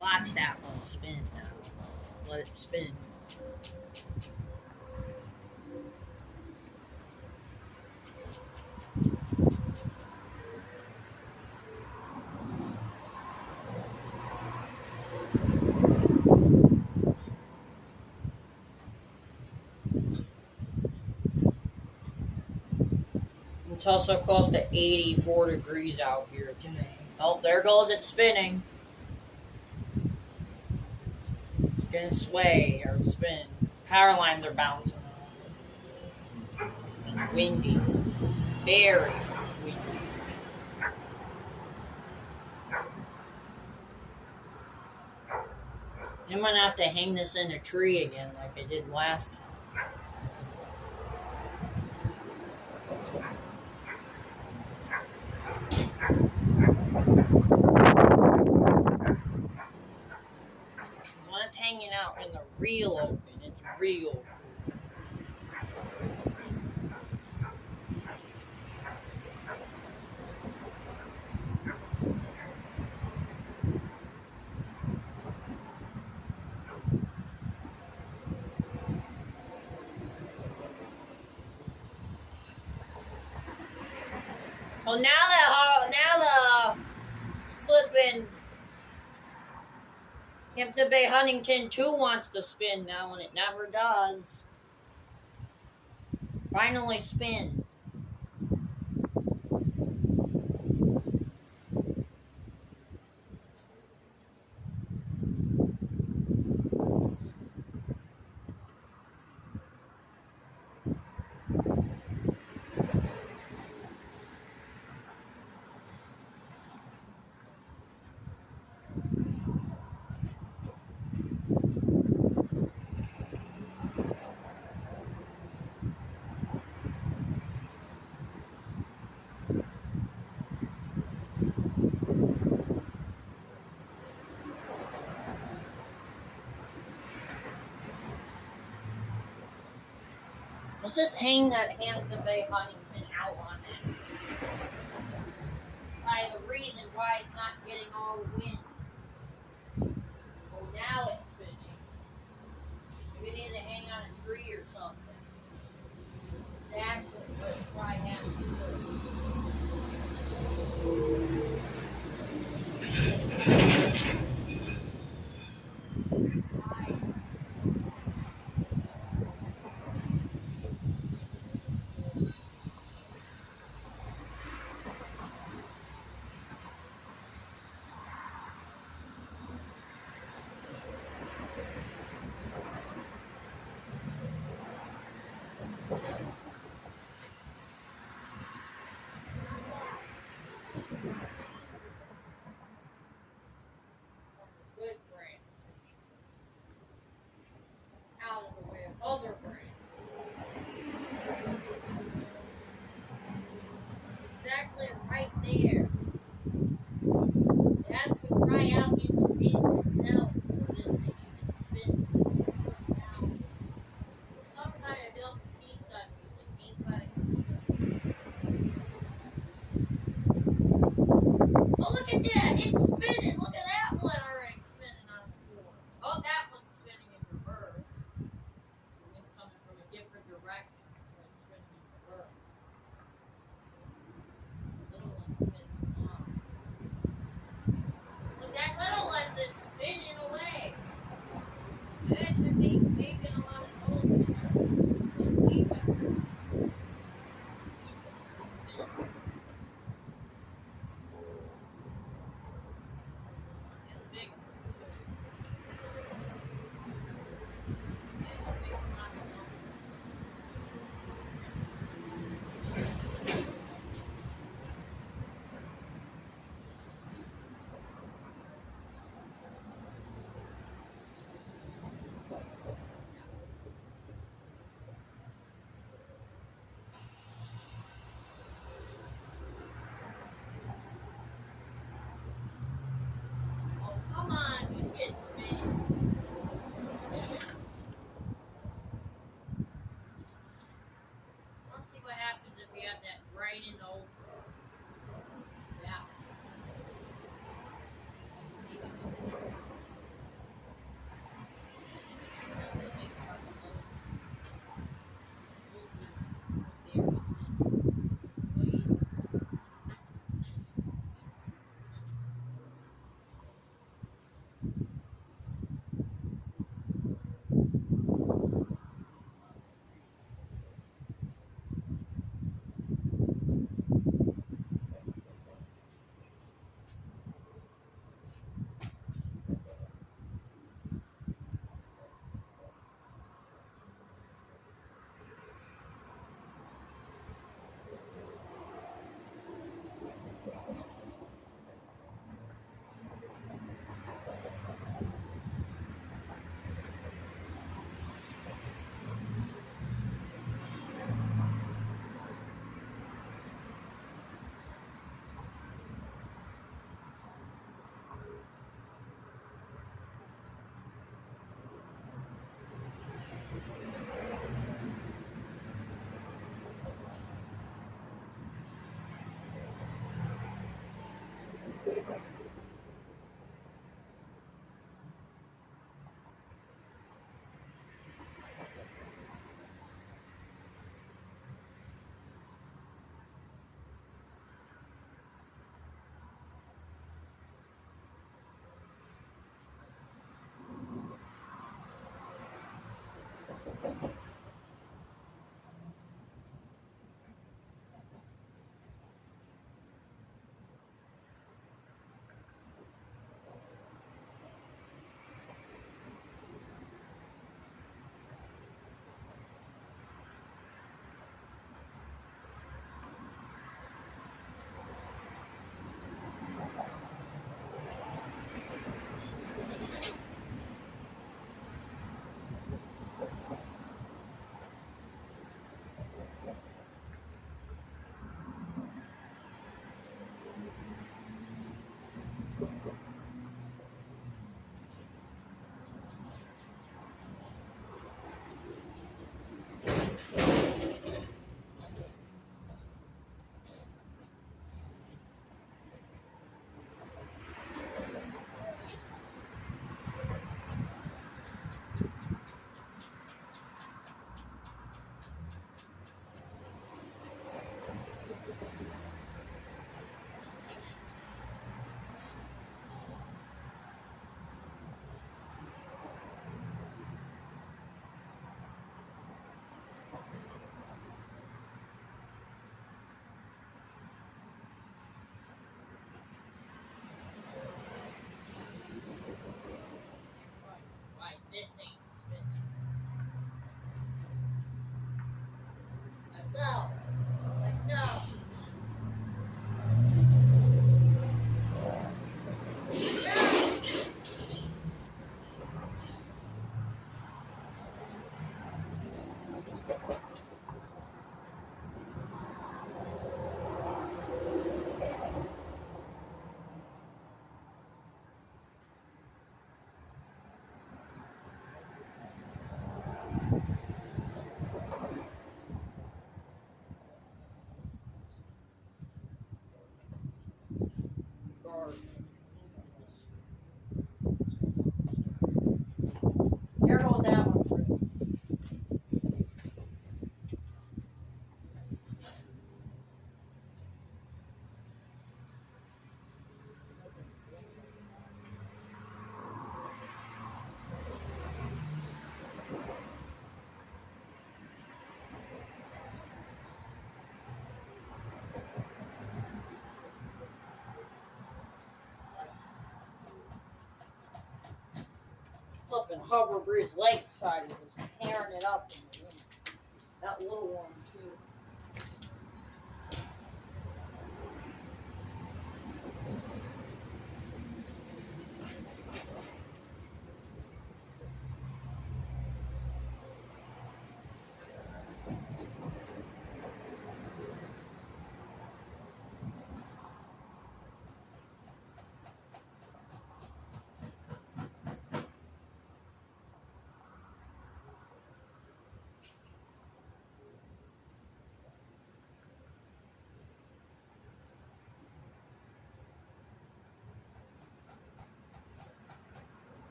Watch that one spin now. Just let it spin. It's also close to 84 degrees out here today. Oh, there goes it spinning. It's gonna sway or spin. Power lines are bouncing. It's windy. Very windy. I'm gonna have to hang this in a tree again like I did last time. When it's hanging out in the real open, it's real cool. Well, now the flipping Hampton Bay Huntington 2 wants to spin now, and it never does. Finally spin. Let's just hang that Hampton Bay Huntington out on that. By the reason why it's not getting all the wind. Oh, now it's spinning. We need to hang on a tree or something. Exactly what it probably has to do. Right. Good branch. Out of the way of other branches. Exactly right there. It has to cry out in the wind itself for this thing to spin down. Some kind of milk piece I'm using ain't got it. Oh, look at that! It's spinning! Look at that one already spinning on the floor. Oh, that one's spinning in reverse. So it's coming from a different direction. So it's spinning in reverse. The little one spins along. Look, that little one's just spinning away. This should be making a lot of those. Spin way better. Instantly spin. And the big one. Oh, come on, you can spin. Let's see what happens if you have that right in the open. Yeah. flipping Harbor Bridge Lakeside is just tearing it up in the wind. That little one too.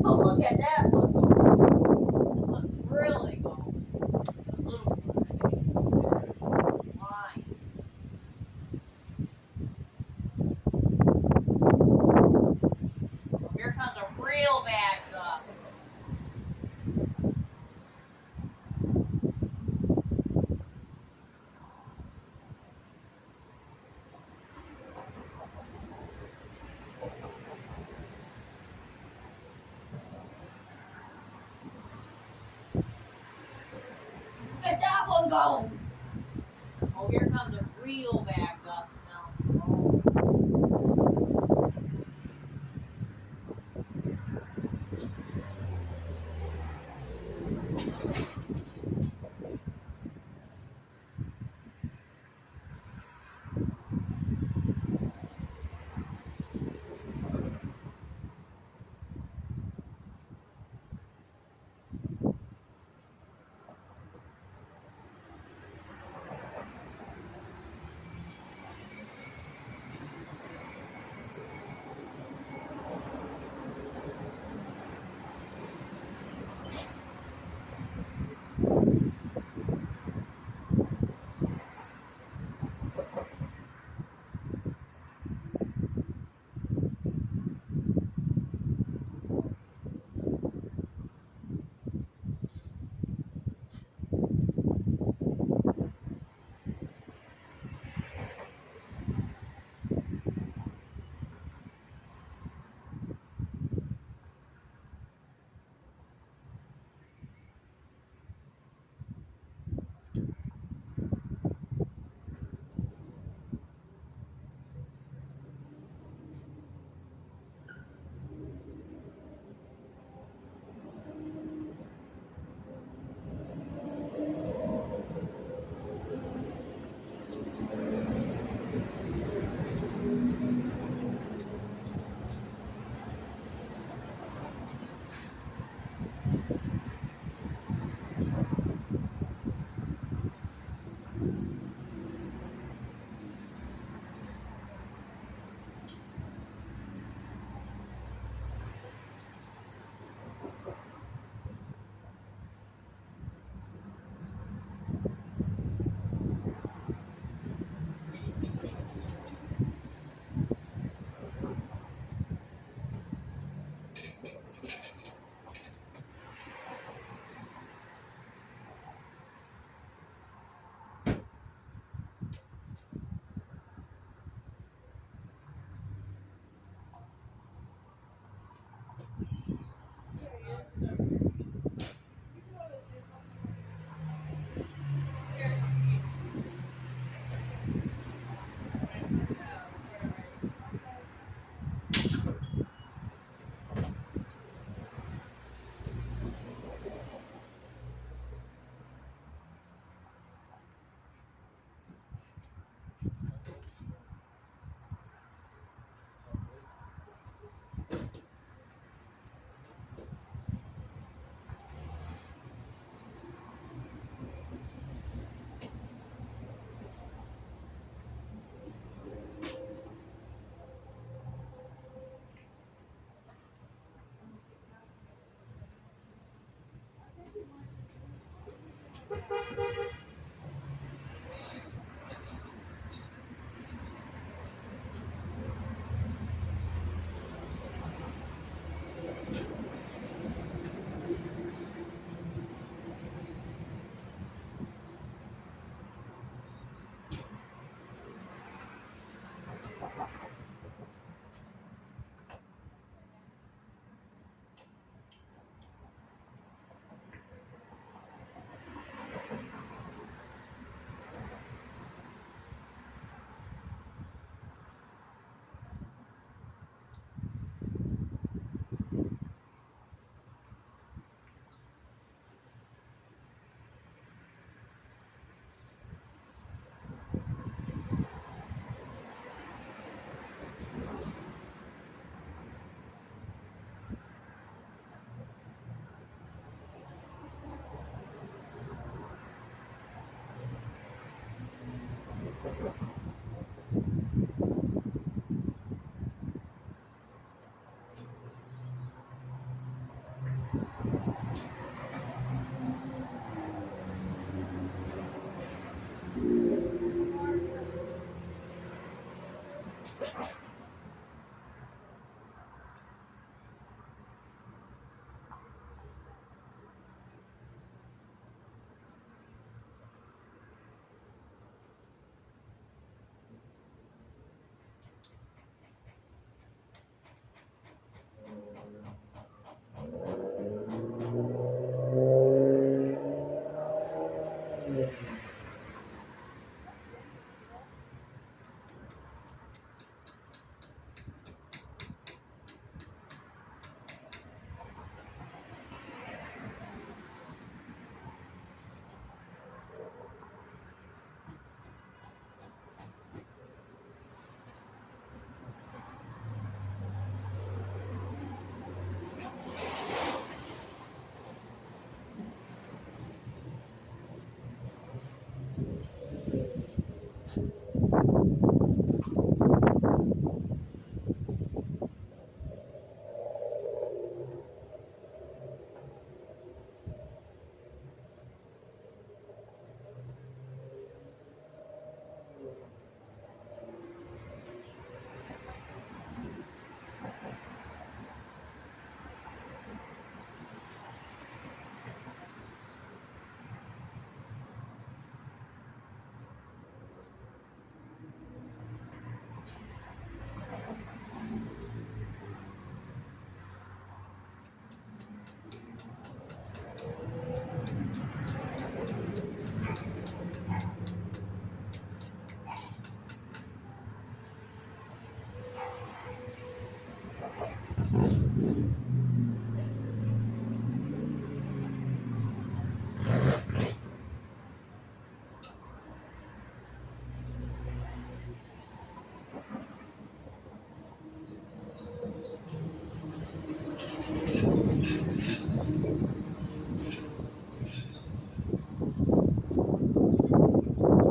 Oh, look at that one going. This one's really going. The little one. Flying. Here comes a real bad gust. Look at that one go. Oh, here comes a real bad gust now. Oh.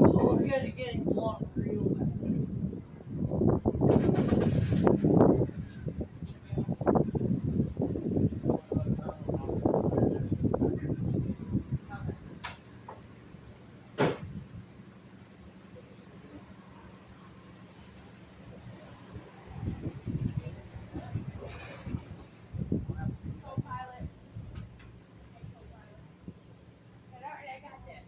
We're gonna get it blocked real bad. Co-pilot. Hey, co-pilot. Said, all right, I got this.